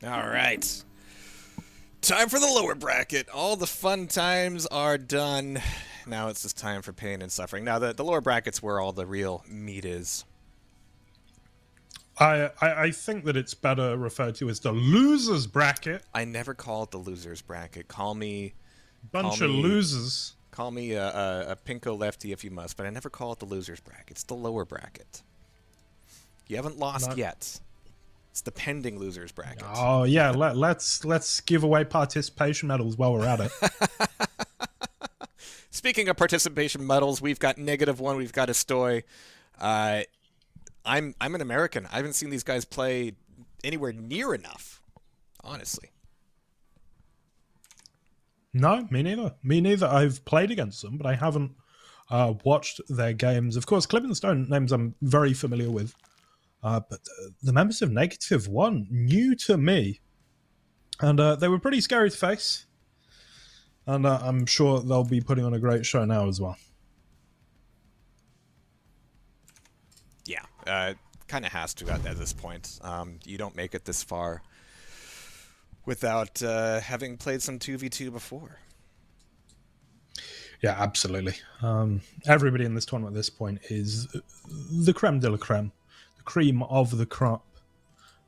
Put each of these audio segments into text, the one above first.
All right. Time for the lower bracket. All the fun times are done. Now it's just time for pain and suffering. Now, the lower bracket's where all the real meat is. I think that it's better referred to as the losers bracket. I never call it the losers bracket. Call me... Bunch of losers. Call me a pinko lefty if you must, but I never call it the losers bracket. It's the lower bracket. You haven't lost yet. It's the pending losers bracket. Oh yeah, let's give away participation medals while we're at it. Speaking of participation medals, we've got -1. We've got Estoy. I'm an American. I haven't seen these guys play anywhere near enough, honestly. No, me neither. Me neither. I've played against them, but I haven't watched their games. Of course, Klyb and St0n names I'm very familiar with. But the members of -1, new to me. And they were pretty scary to face. And I'm sure they'll be putting on a great show now as well. Yeah, kind of has to at this point. You don't make it this far without having played some 2v2 before. Yeah, absolutely. Everybody in this tournament at this point is the creme de la creme. Cream of the crop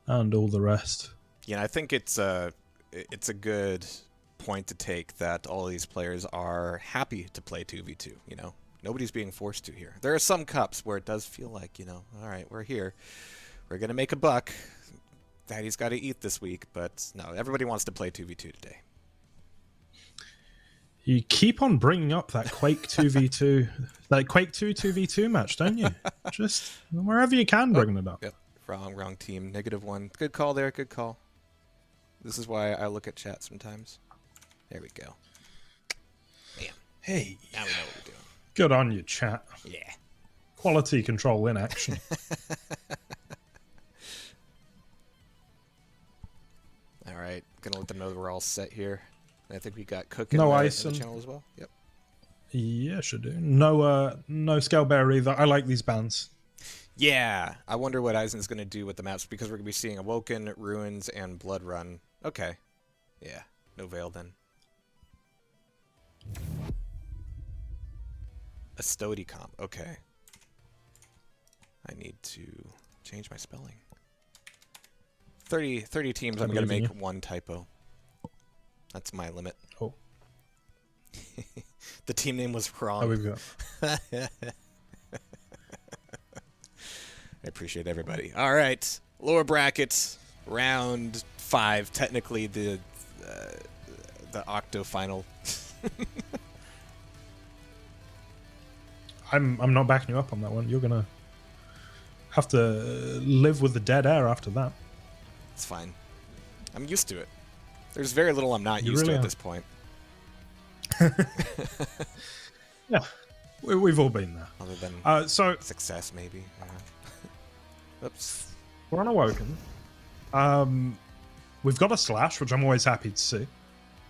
and all the rest. Yeah, I think it's a good point to take that all these players are happy to play 2v2, you know. Nobody's being forced to here. There are some cups where it does feel like, you know, all right, we're here. We're going to make a buck. Daddy's got to eat this week, but no, everybody wants to play 2v2 today. You keep on bringing up that Quake 2v2, that Quake 2 2v2 match, don't you? Just wherever you can, bring it up. Yep. Wrong team. -1. Good call there. Good call. This is why I look at chat sometimes. There we go. Bam. Hey. Now we know what we're doing. Good on you, chat. Yeah. Quality control in action. All right. Gonna let them know that we're all set here. I think we got Cook in, no in ice the channel as well. Yep. Yeah, should do. No scale bear either. I like these bands. Yeah, I wonder what Eisen's going to do with the maps, because we're going to be seeing Awoken, Ruins, and Blood Run. Okay. Yeah, no Veil then. Estoycom. Okay. I need to change my spelling. 30 teams, I'm going to make one typo. That's my limit. Oh. The team name was wrong. Oh, we've got. I appreciate everybody. All right, lower brackets, round 5. Technically, the octo final. I'm not backing you up on that one. You're gonna have to live with the dead air after that. It's fine. I'm used to it. There's very little I'm not used to at this point. Yeah, we've all been there. Other than so success, maybe. Oops. We're on Awoken. We've got a Slash, which I'm always happy to see.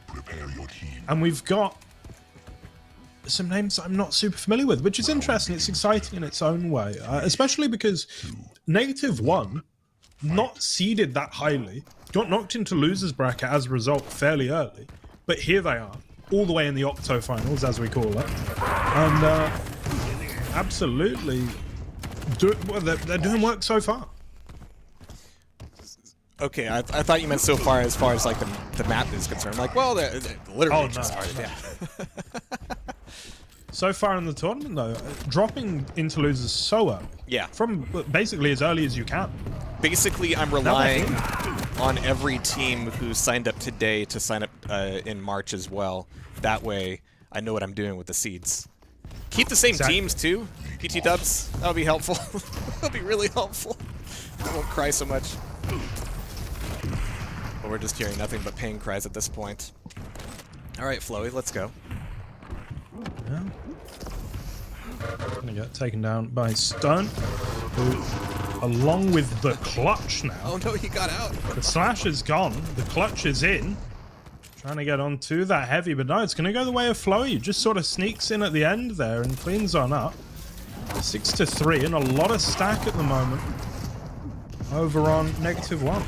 Prepare your team. And we've got some names I'm not super familiar with, which is interesting. It's exciting in its own way, especially because -1, not seeded that highly, got knocked into losers bracket as a result fairly early, but here they are, all the way in the octo finals, as we call it, and absolutely, they're doing work so far. Okay, I thought you meant so far as like the map is concerned. Like, well, they're literally just started. Yeah. So far in the tournament, though, dropping into losers so early. Yeah. From basically as early as you can. Basically, I'm relying on every team who signed up today to sign up in March as well. That way, I know what I'm doing with the seeds. Keep the same teams, too. PT dubs, that would be helpful. That would be really helpful. I won't cry so much. But we're just hearing nothing but pain cries at this point. All right, Flowie, let's go. Yeah. Gonna get taken down by St0n, who, along with the clutch now. Oh no, he got out. The Slash is gone. The clutch is in. Trying to get onto that heavy, but no, it's going to go the way of Flowie. Just sort of sneaks in at the end there and cleans on up. 6-3 and a lot of stack at the moment over on -1.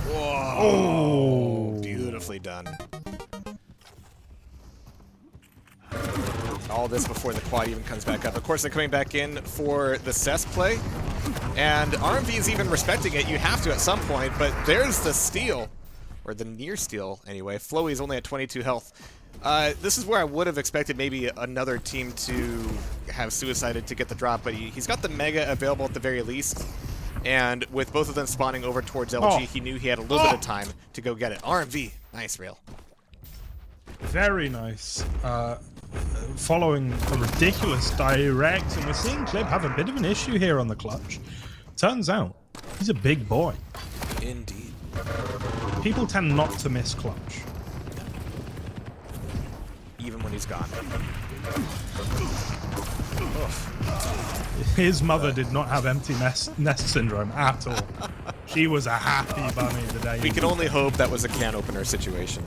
Whoa! Oh, Beautifully done. All this before the quad even comes back up. Of course, they're coming back in for the cess play. And RMV is even respecting it. You have to at some point, but there's the steal. Or the near steal, anyway. Flowie is only at 22 health. This is where I would have expected maybe another team to have suicided to get the drop, but he's got the Mega available at the very least. And with both of them spawning over towards LG, he knew he had a little bit of time to go get it. RMV, nice rail. very nice. Following a ridiculous direct, and we're seeing Klyb have a bit of an issue here on the clutch. Turns out, he's a big boy. Indeed. People tend not to miss clutch. Even when he's gone. His mother did not have empty nest syndrome at all. She was a happy bunny the day. We can only hope that was a can opener situation.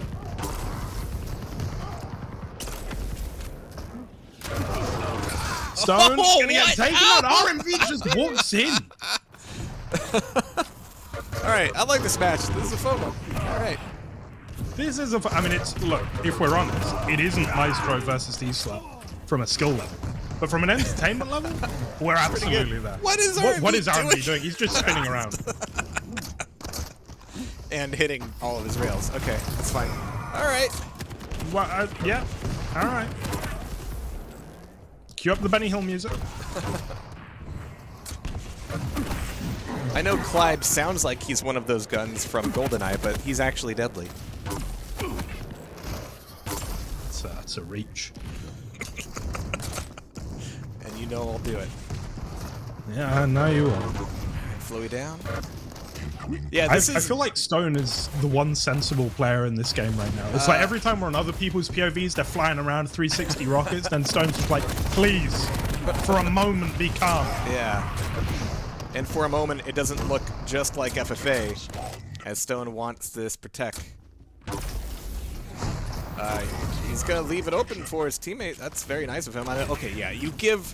St0n's Oh, gonna get what? taken out. RMV just walks in. Alright, I like this match. This is a fun one. Alright. This is a. I mean, it's look. If we're honest, it isn't Maestro versus D-Slap from a skill level, but from an entertainment level, we're absolutely there. What is what is RMV RMV doing? He's just spinning around and hitting all of his rails. Okay, that's fine. Alright. Well, yeah. All right. Cue up the Benny Hill music. I know Klyb sounds like he's one of those guns from GoldenEye, but he's actually deadly. It's a reach. And you know I'll do it. Yeah, I know you will. Flowie down. Yeah, I this is... feel like St0n is the one sensible player in this game right now. It's like every time we're on other people's POVs, they're flying around 360 rockets, then St0n's just like, please, for a moment, be calm. Yeah. And for a moment, it doesn't look just like FFA, as St0n wants this protect. He's gonna leave it open for his teammate. That's very nice of him. Okay, yeah, you give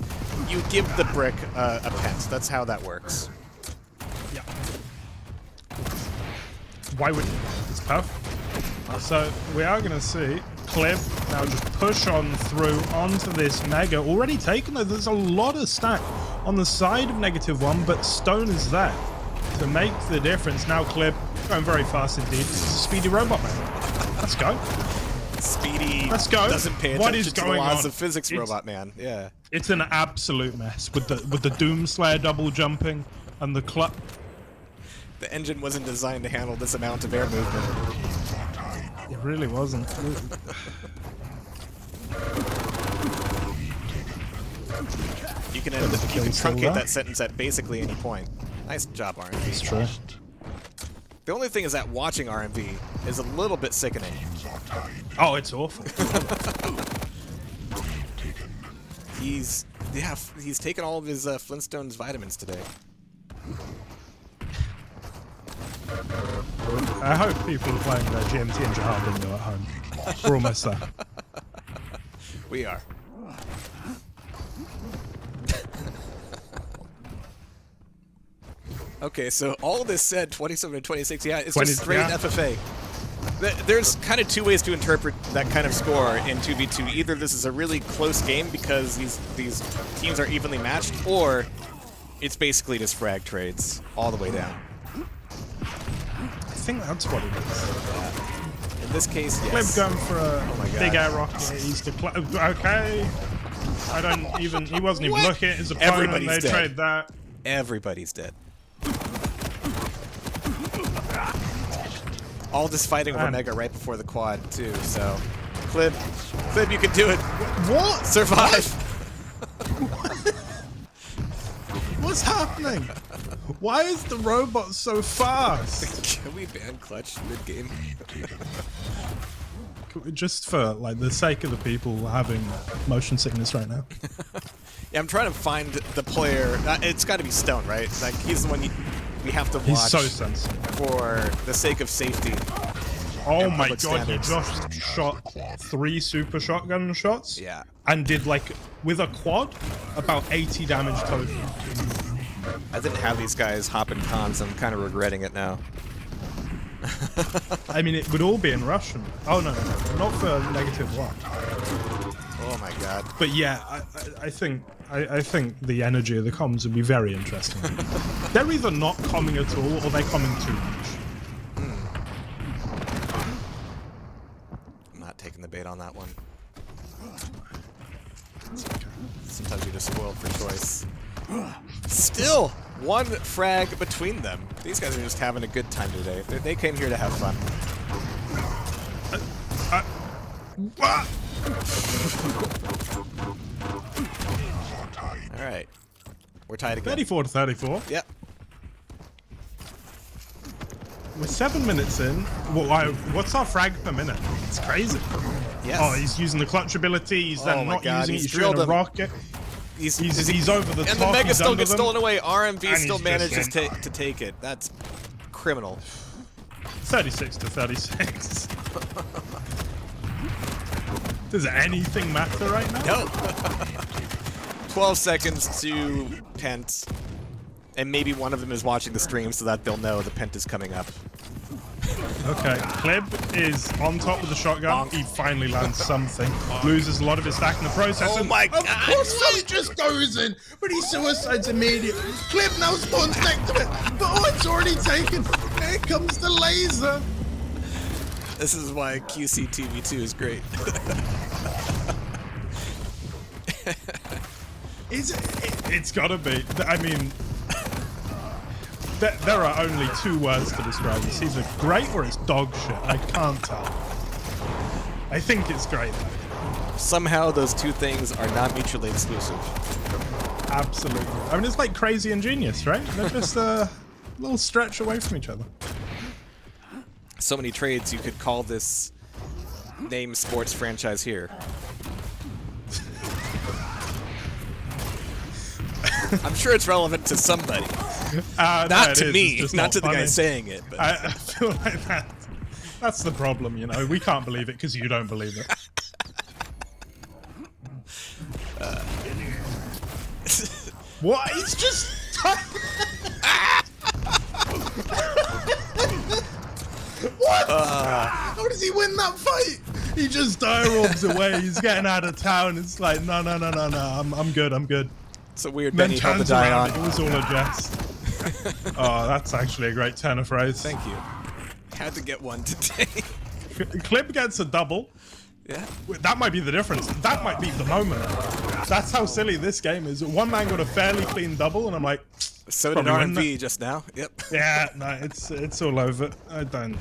the brick a pent. That's how that works. Yeah. Why would it's perfect. So we are gonna see Klyb now just push on through onto this Mega. Already taken though, there's a lot of stack on the side of -1, but St0n is there to make the difference. Now Klyb going very fast indeed. It's a speedy robot man. Let's go. Speedy Let's go. doesn't pay What attention is to the going laws on? of physics, robot man. Yeah. It's an absolute mess with the Doomslayer double jumping and the clutch. The engine wasn't designed to handle this amount of air movement. It really wasn't. You can truncate that sentence at basically any point. Nice job, RMV. It's true. The only thing is that watching RMV is a little bit sickening. Oh, it's awful. He's taken all of his Flintstones vitamins today. I hope people are playing their GMT and Jahar bingo at home. We're almost there. We are. Okay, so all this said, 27 to 26, yeah, it's just straight FFA. There's kind of two ways to interpret that kind of score in 2v2. Either this is a really close game because these teams are evenly matched, or it's basically just frag trades all the way down. I think that's what it is. In this case, yes. Klyb going for a big air rocket. He's okay. I don't even. He wasn't even looking at his opponent. Everybody's they dead. trade that. Everybody's dead. All just fighting over Mega right before the quad, too, so... Klyb, you can do it! What? Survive! What's happening? Why is the robot so fast? Can we ban clutch mid-game? Just for like the sake of the people having motion sickness right now. Yeah, I'm trying to find the player. It's got to be St0n, right? Like, he's the one we have to watch. He's so sensitive. For the sake of safety. Oh my god, he just shot 3 super shotgun shots. Yeah. And did, like, with a quad, about 80 damage total. I didn't have these guys hopping cons. I'm kind of regretting it now. I mean, it would all be in Russian. Oh, no, not for -1. Oh my god. But yeah, I think the energy of the comms would be very interesting. They're either not comming at all or they're comming too much. I'm not taking the bait on that one. Sometimes you're just spoiled for choice. Still, one frag between them. These guys are just having a good time today. They came here to have fun. All right, we're tied again. 34-34. Yep. We're 7 minutes in. What's our frag per minute? It's crazy. Yes. Oh, he's using the clutch ability. He's then not using it. He's drilled shooting a rocket. He's over the top. And the Mega he's still under gets them. stolen away. RMV And still he's manages just to take it. That's criminal. 36-36. Does anything matter right now? No. 12 seconds to Pent. And maybe one of them is watching the stream so that they'll know the Pent is coming up. Okay, Klyb is on top with the shotgun. He finally lands something. Loses a lot of his stack in the process. Oh and my Of God. course he just goes in, but he suicides immediately. Klyb now spawns next to it, but it's already taken. Here comes the laser. This is why QCTV2 is great. It's gotta be. I mean, there are only two words to describe this. Either great or it's dog shit. I can't tell. I think it's great though. Somehow those two things are not mutually exclusive. Absolutely. I mean, it's like crazy and genius, right? They're just a little stretch away from each other. So many trades you could call this name sports franchise here. I'm sure it's relevant to somebody. Not to me, not to the guy saying it. But. I feel like that's the problem, you know. We can't believe it because you don't believe it. What? He's just... What? How does he win that fight? He just dive-robs away. He's getting out of town. It's like, no. I'm good. It's a weird Then Benny held the turns die around. on. It was all a jest. Oh, that's actually a great turn of phrase. Thank you. Had to get one today. Klyb gets a double. Yeah. That might be the difference. That might be the moment. That's how silly this game is. One man got a fairly clean double, and I'm like, So did probably win RMV just now. Yep. yeah, no, it's all over. I don't.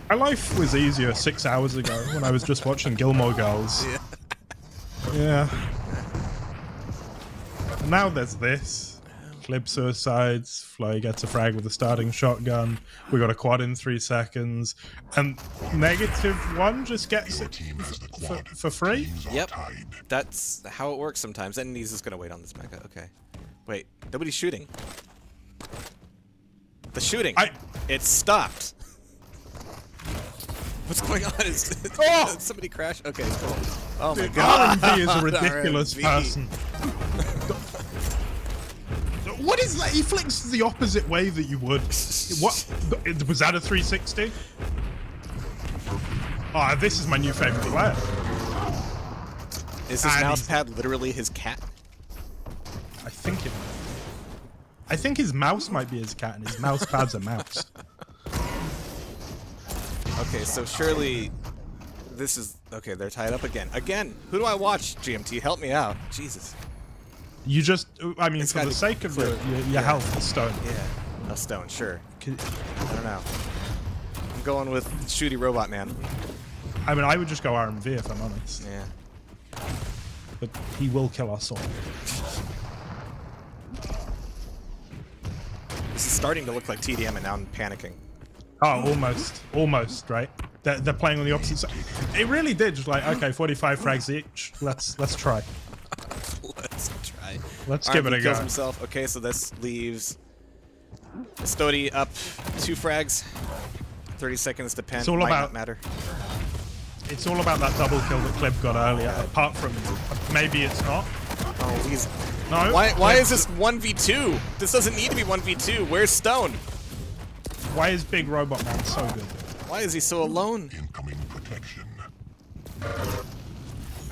My life was easier 6 hours ago when I was just watching Gilmore Girls. Yeah. Yeah. And now there's this. Klyb suicides. Flowie gets a frag with a starting shotgun. We got a quad in 3 seconds. And -1 just gets it for free? Yep. That's how it works sometimes. And he's just going to wait on this Mega. Okay. Wait. Nobody's shooting. The shooting. It stopped. What's going on? Is somebody crash? Okay, cool. Oh my god. RMV is a ridiculous RMV. person. What is that? He flicks the opposite way that you would. What? Was that a 360? Oh, this is my new favorite player. Is his mouse pad literally his cat? I think it. I think his mouse might be his cat, and his mouse pad's a mouse. Okay, so surely this is okay. They're tied up again. Again, who do I watch? GMT, help me out. Jesus. You just, I mean, It's for gotta the be sake of Klyb. your health, Stone. Yeah. No, Stone, sure. I don't know. I'm going with Shooty Robot Man. I mean, I would just go RMV if I'm honest. Yeah. But he will kill us all. This is starting to look like TDM, and now I'm panicking. Oh, almost, right? They're playing on the opposite side. It really did, just like, okay, 45 frags each. Let's try. Let's try. Let's give it a go. Kills himself. Okay, so this leaves Stody up 2 frags. 30 seconds to pen. It's all Might about not matter. It's all about that double kill that Klyb got earlier. Apart from maybe it's not. Oh, he's... No. Why is this 1v2? This doesn't need to be 1v2. Where's Stone? Why is Big Robot Man so good? Why is he so alone? Incoming protection.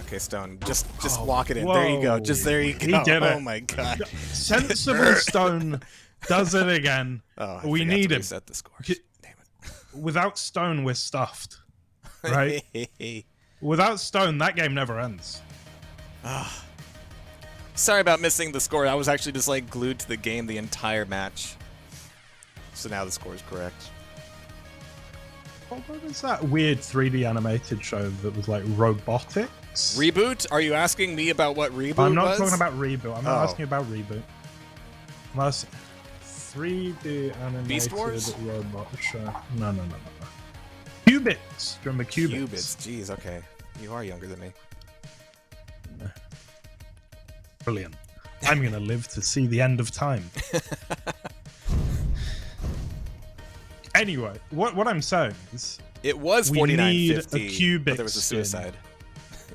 Okay, Stone, just walk it in. There you go. Just there you go. He did it. Oh my god. Sensible Stone does it again. Oh, I we forgot need to him. reset the scores. Damn Without Stone, we're stuffed. Right? it. Without Stone, that game never ends. Sorry about missing the score. I was actually just like glued to the game the entire match. So now the score is correct. What was that weird 3D animated show that was like robotics? Reboot? Are you asking me about what Reboot I'm not was? talking about Reboot. I'm not Oh. asking about Reboot. I'm asking 3D animated Beast Wars? robot show. No. Cubits. Do you remember Cubits? Cubits. Jeez, okay. You are younger than me. Brilliant. I'm going to live to see the end of time. Anyway, what I'm saying is... It was we 49.50, need a cubic but there was a skin. suicide.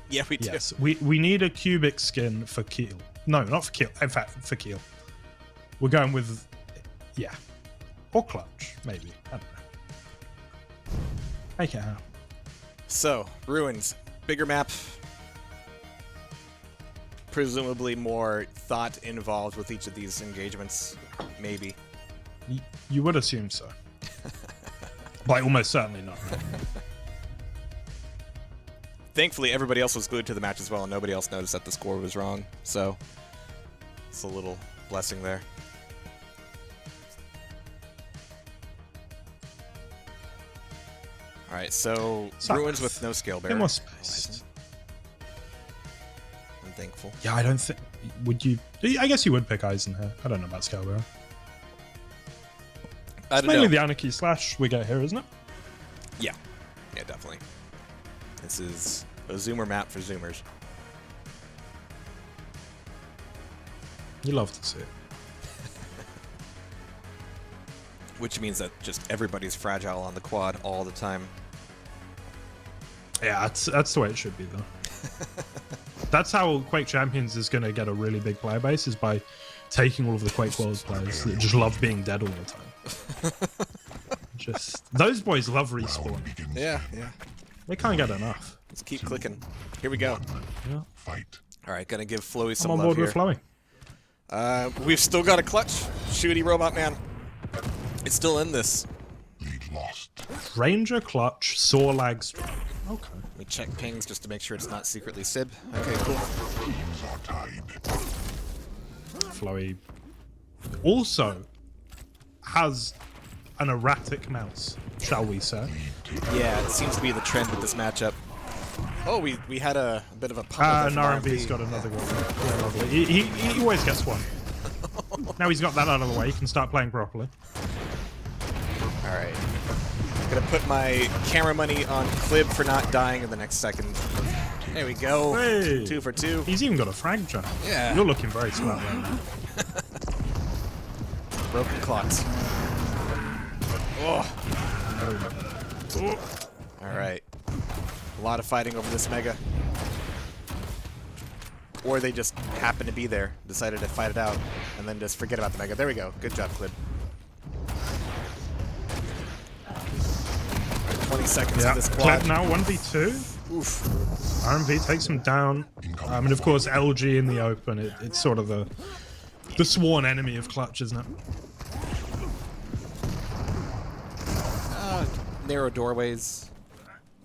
Yeah, we do. Yes, we need a cubic skin for Keel. No, not for Keel. In fact, for Keel. We're going with... Yeah. Or Clutch, maybe. I don't know. Make it happen. So, Ruins. Bigger map. Presumably more thought involved with each of these engagements. Maybe. You would assume so. But almost certainly not. Thankfully, everybody else was glued to the match as well, and nobody else noticed that the score was wrong. So, it's a little blessing there. Alright, so Ruins with no scale bearer. Bit more space. I'm thankful. Yeah, I don't think... Would you... I guess you would pick Eisen here. I don't know about Scalebearer. I It's don't mainly know. the Anarchy Slash we get here, isn't it? Yeah. Yeah, definitely. This is a Zoomer map for Zoomers. You love to see it. Which means that just everybody's fragile on the quad all the time. Yeah, that's the way it should be, though. That's how Quake Champions is going to get a really big player base, is by taking all of the Quake Worlds players that just love being dead all the time. Just those boys love respawn. Yeah. They can't get enough. Let's keep clicking. Here we go. Yeah. Fight. Alright, gonna give Flowie I'm some on love board here. with Flowing. We've still got a clutch. Shooty Robot Man. It's still in this. Lead lost. Ranger Clutch, Saw Lag Strike. Okay. Let me check pings just to make sure it's not secretly Sib. Okay, cool. Teams are tied. Flowy also has an erratic mouse, shall we say. Yeah, it seems to be the trend with this matchup. Oh, we had a bit of a pummel And there from RMV's got another one. Yeah, lovely. He always gets one. Now he's got that out of the way, he can start playing properly. Alright. Gonna put my camera money on Klyb for not dying in the next second. There we go. Hey. 2 for 2. He's even got a frag jump. Yeah. You're looking very smart right now. Broken clocks. Oh. Alright. A lot of fighting over this Mega. Or they just happen to be there, decided to fight it out, and then just forget about the Mega. There we go. Good job, Klyb. 20 seconds of this quad. Clip now 1v2. Oof. RMV takes him down. And of course LG in the open. It's sort of the sworn enemy of Clutch, isn't it? Narrow doorways.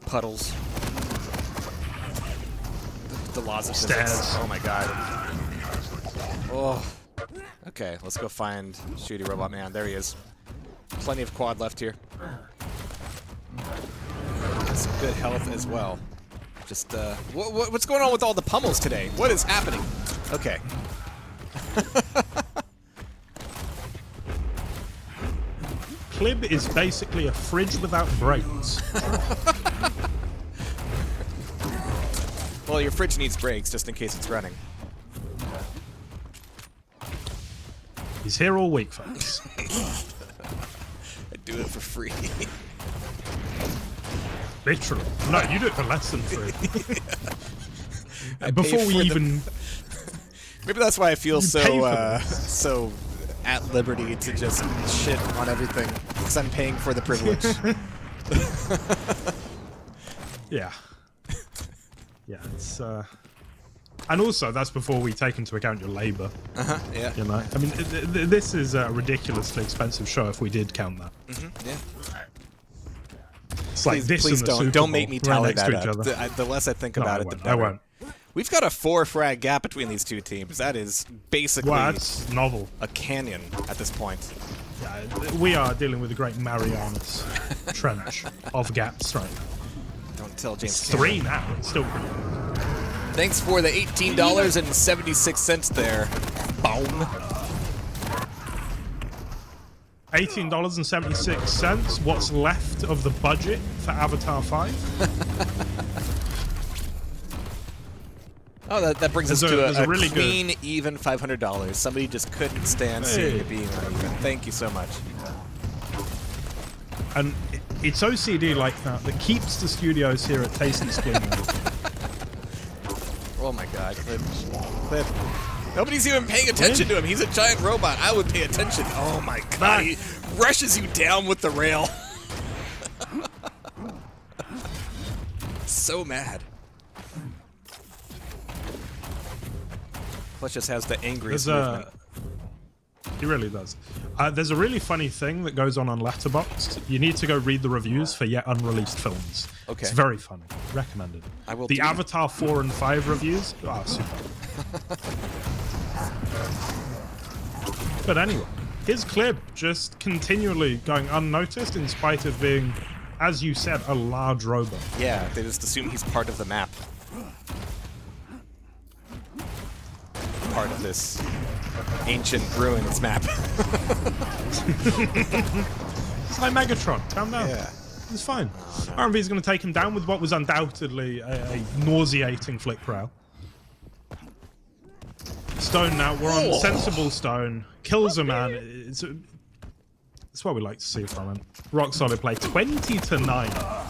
Puddles. The laws of physics. Stairs. Oh my god. Oh. Okay, let's go find Shooty Robot Man. There he is. Plenty of quad left here. Some good health as well. Just, what's going on with all the pummels today? What is happening? Okay. Klyb is basically a fridge without brakes. Well, your fridge needs brakes just in case it's running. He's here all week, folks. I do it for free. Literally. No, you do it for less than free. I Before pay we for even... Maybe that's why I feel You pay for so at liberty to just shit on everything because I'm paying for the privilege. Yeah. Yeah, it's and also that's before we take into account your labor. Yeah. You know, I mean, this is a ridiculously expensive show if we did count that. Yeah. It's like Please, this please and the Super don't make Bowl me right tally next that to each up. other. The less I think about it, the I better. won't. We've got a 4 frag gap between these two teams. That is basically Well, that's novel. a canyon at this point. Yeah, we are dealing with a great Marianas Trench of gaps right now. Don't tell James. It's 3 now. It's still pretty good. Thanks for the $18.76 there. Boom. $18.76. What's left of the budget for Avatar 5? Oh, that brings us to there's a really clean, even $500. Somebody just couldn't stand seeing it being uneven. Thank you so much. And it's OCD like that that keeps the studios here at Tasty Spleen. Oh my God, Clip. Nobody's even paying attention to him. He's a giant robot. I would pay attention. Oh my God, he rushes you down with the rail. So mad. Clutch just has the angriest movement. He really does. There's a really funny thing that goes on Letterboxd. You need to go read the reviews for yet unreleased films. Okay. It's very funny. Recommended. I will The do Avatar 4 and 5 reviews are super. But anyway, here's Klyb just continually going unnoticed in spite of being, as you said, a large robot. Yeah, they just assume he's part of the map. Part of this ancient ruins map. It's like Megatron. Calm down. Yeah. It's fine. RMV is going to take him down with what was undoubtedly a nauseating flick prowl. Stone now. We're on sensible Stone. Kills a man. It's what we like to see from him. Rock solid play. 20-9.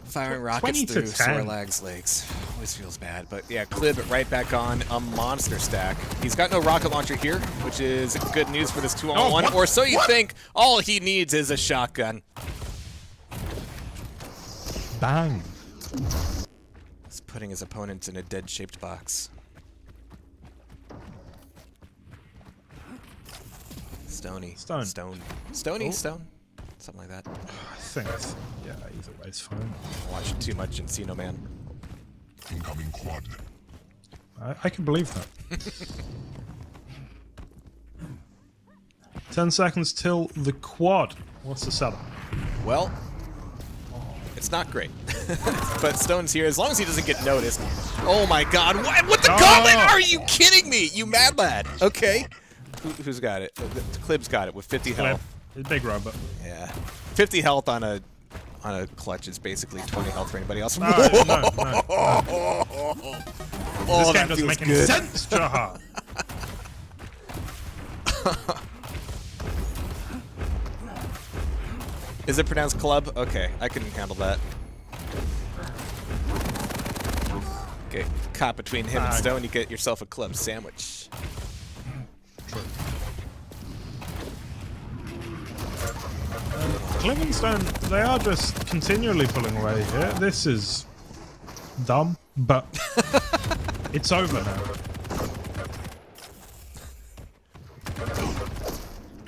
Firing rockets 20 through to 10. Sorlag's legs. Always feels bad. But yeah, Klyb right back on a monster stack. He's got no rocket launcher here, which is good news for this 2-on-1. Or so you think. All he needs is a shotgun. Bang. He's putting his opponent in a dead-shaped box. Stony. Stone. Stony? Stone? Something like that. I think. Yeah, either way is fine. Watched too much Encino Man. Incoming quad. I can believe that. 10 seconds till the quad. What's the setup? Well, it's not great. But Stone's here, as long as he doesn't get noticed. Oh my God, what the gauntlet? Are you kidding me? You mad lad. Okay. Who's got it? Klyb's got it with 50 health. It's a big robot. Yeah. 50 health on a clutch is basically 20 health for anybody else. No. Oh, This game doesn't make any sense, Jaha. Is it pronounced club? Okay, I can handle that. Okay, caught between him and Stone, you get yourself a club sandwich. Klyb and Stone, they are just continually pulling away here. This is dumb, but it's over now.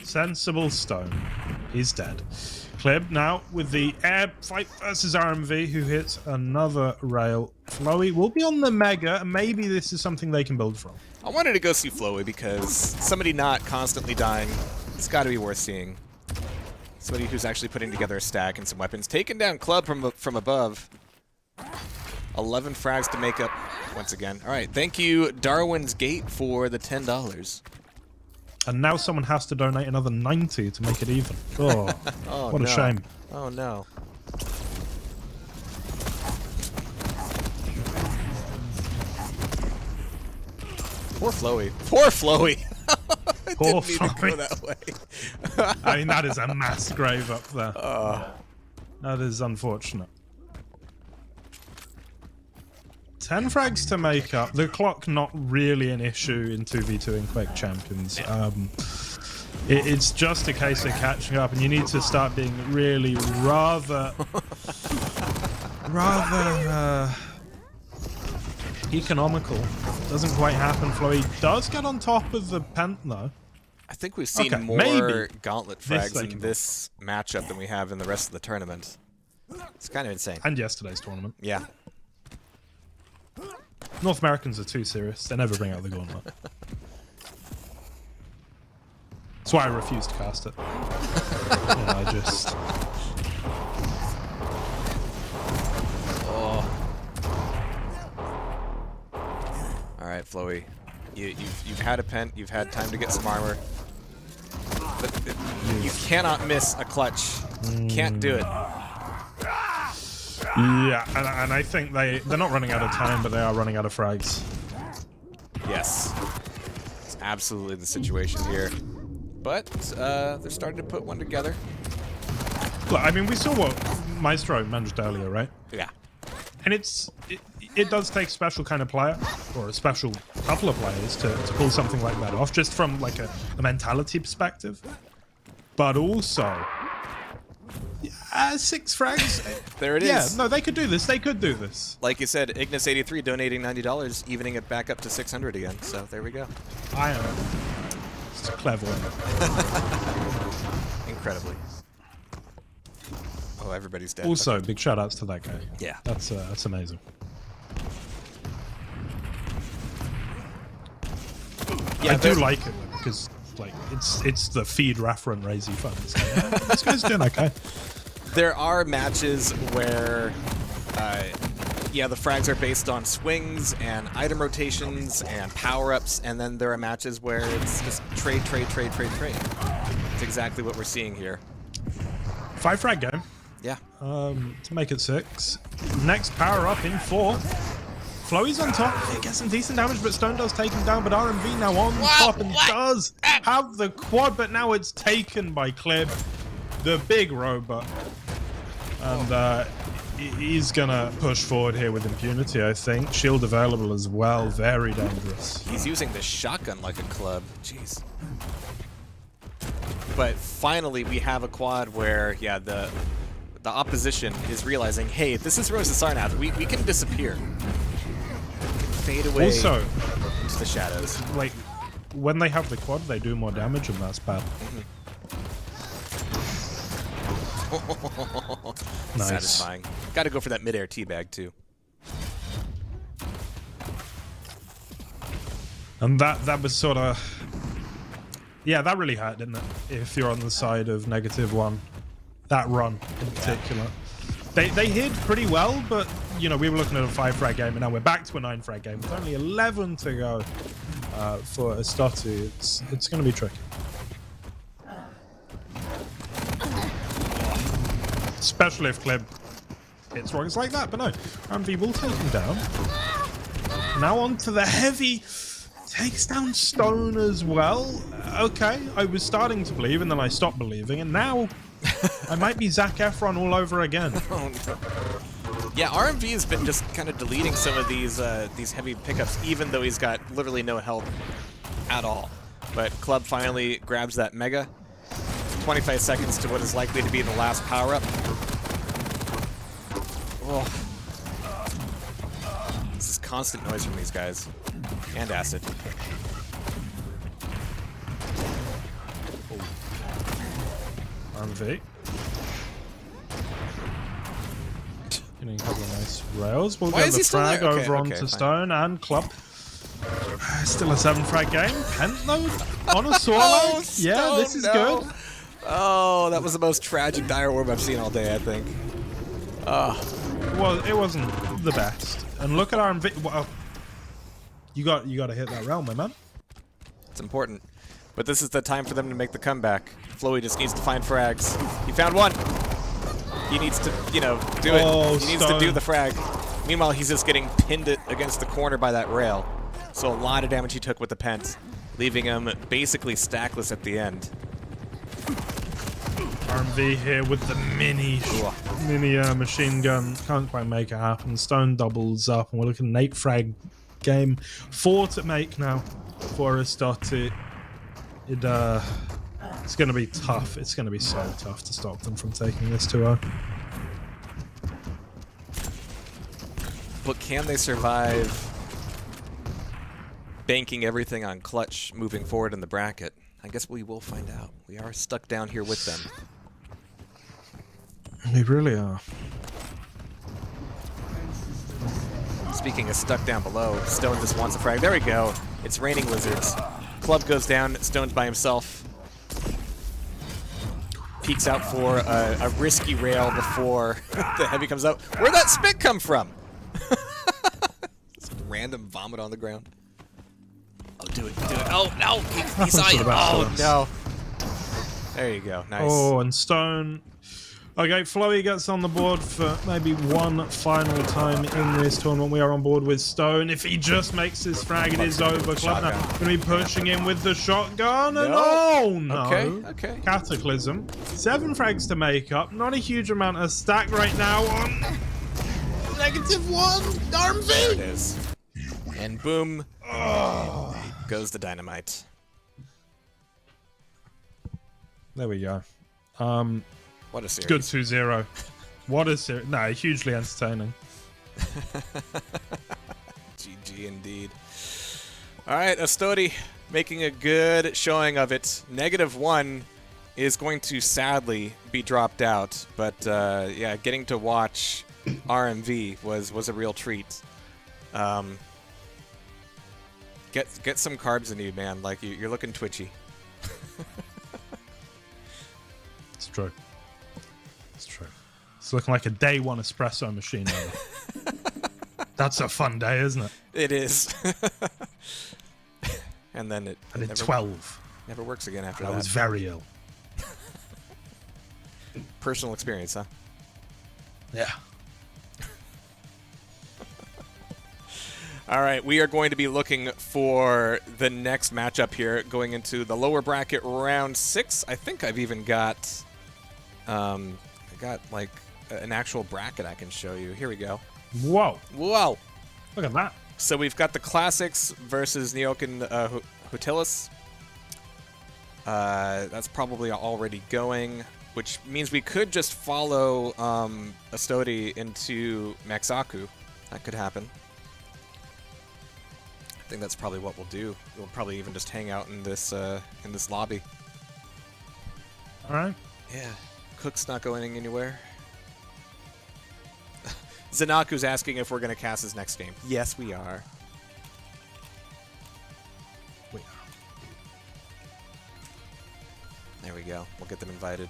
Sensible Stone. He's dead. Klyb now with the air fight versus RMV, who hits another rail. Flowie will be on the Mega, and maybe this is something they can build from. I wanted to go see Flowie because somebody not constantly dying, it's got to be worth seeing. Somebody who's actually putting together a stack and some weapons. Taking down Club from above. 11 frags to make up once again. All right, thank you, Darwin's Gate, for the $10. And now someone has to donate another 90 to make it even. Oh, Oh, what a no. shame. Oh, no. Poor Flowie. Poor Flowie. Poor Didn't mean to go Flowie. that way. I mean, that is a mass grave up there. That is unfortunate. 10 frags to make up. The clock not really an issue in 2v2 in Quake Champions. It's just a case of catching up, and you need to start being really rather economical. Doesn't quite happen. Flowie does get on top of the pent though. I think we've seen more gauntlet frags in this matchup than we have in the rest of the tournament. It's kind of insane. And yesterday's tournament. Yeah. North Americans are too serious. They never bring out the gauntlet. That's why I refuse to cast it. Yeah, I just... Oh. Alright, Flowie. You've had a pent, you've had time to get some armor. But you cannot miss a clutch. Can't do it. Yeah, and I think they're not running out of time, but they are running out of frags. Yes. It's absolutely the situation here. But they're starting to put one together. Look, I mean, we saw what Maestro managed earlier, right? Yeah. And it does take a special kind of player, or a special couple of players to pull something like that off, just from like a mentality perspective. But also, 6 frags. There it is. Yeah, no, they could do this. They could do this. Like you said, Ignis83 donating $90, evening it back up to 600 again. So there we go. I am. It's clever. Incredibly. Oh, everybody's dead. Also, big shout outs to that guy. Yeah. That's amazing. Yeah, I do like it because like it's the feed Raffron Razy fun. So, yeah, this guy's doing okay. There are matches where yeah, the frags are based on swings and item rotations and power-ups, and then there are matches where it's just trade. It's exactly what we're seeing here. 5 frag game. Yeah. To make it 6. Next power up in 4. Flowie's on top. He gets some decent damage, but St0n does take him down. But RMV now on top and does have the quad, but now it's taken by Klyb, the big robot. And he's gonna push forward here with impunity, I think. Shield available as well. Very dangerous. He's using the shotgun like a club. Jeez. But finally, we have a quad where, yeah, the opposition is realizing, hey, this is Rosa Sarnath. We can disappear. We can fade away Also, into the shadows. like, when they have the quad, they do more damage, and that's bad. Nice. Satisfying. Got to go for that midair teabag, too. And that was sort of... Yeah, that really hurt, didn't it? If you're on the side of -1. That run, in particular. They hid pretty well, but, you know, we were looking at a 5 frag game, and now we're back to a 9 frag game with only 11 to go for estoycom. It's going to be tricky. Especially if Klyb hits rockets like that, but no. RMV will take him down. Now on to the heavy. Takes down St0n as well. Okay, I was starting to believe, and then I stopped believing, and now I might be Zac Efron all over again. Oh, no. Yeah, RMV has been just kind of deleting some of these heavy pickups, even though he's got literally no health at all. But Club finally grabs that mega. 25 seconds to what is likely to be the last power-up. Oh. This is constant noise from these guys. And acid. RMV. Getting a couple of nice rails. We'll get the frag over onto St0n and Club. Still a 7 frag game. Pent though on a sword. Oh, yeah, this is good. Oh, that was the most tragic dire orb I've seen all day, I think. Well, it wasn't the best. And look at RMV. Well, you got to hit that realm, my man. It's important. But this is the time for them to make the comeback. Flowie just needs to find frags. He found one. He needs to, you know, do it. He needs to do the frag. Meanwhile, he's just getting pinned against the corner by that rail. So a lot of damage he took with the pent, leaving him basically stackless at the end. RMV here with the mini. mini machine gun can't quite make it happen. St0n doubles up, and we're looking at an 8-frag game. 4 to make now for Astotti. It's going to be tough. It's going to be so tough to stop them from taking this 2-0. But can they survive banking everything on clutch moving forward in the bracket? I guess we will find out. We are stuck down here with them. We really are. Speaking of stuck down below, St0n just wants a frag. There we go. It's raining lizards. Club goes down. St0n's by himself. Peeks out for a risky rail before the heavy comes out. Where'd that spit come from? Just random vomit on the ground. Oh, do it, do it. Oh, no! He saw you. Oh, no. There you go. Nice. Oh, and St0n. Okay, Flowie gets on the board for maybe one final time in this tournament. We are on board with St0n. If he just makes his frag, it is over. Club now going to be pushing in with the shotgun. And oh, no. Okay. Cataclysm. 7 frags to make up. Not a huge amount of stack right now on -1. RMV. There it is. And boom. Oh. Goes the dynamite. There we go. What a series. Good 2-0. What a series. No, hugely entertaining. GG indeed. All right, Astotti making a good showing of it. -1 is going to sadly be dropped out, but yeah, getting to watch RMV was a real treat. Get some carbs in you, man. Like you're looking twitchy. It's true. It's true. It's looking like a day 1 espresso machine. That's a fun day, isn't it? It is. And then it I did never, 12. never works again after I that. was very ill. Personal experience, huh? Yeah. All right, we are going to be looking for the next matchup here, going into the lower bracket round 6. I think I've even got, I got like an actual bracket I can show you. Here we go. Whoa. Whoa. Look at that. So we've got the Classics versus the Ochen hotelos. That's probably already going, which means we could just follow Astotti into Maxaku. That could happen. I think that's probably what we'll do. We'll probably even just hang out in this lobby. All right. Yeah, Cook's not going anywhere. Zanaku's asking if we're going to cast his next game. Yes, we are. Wait. There we go. We'll get them invited.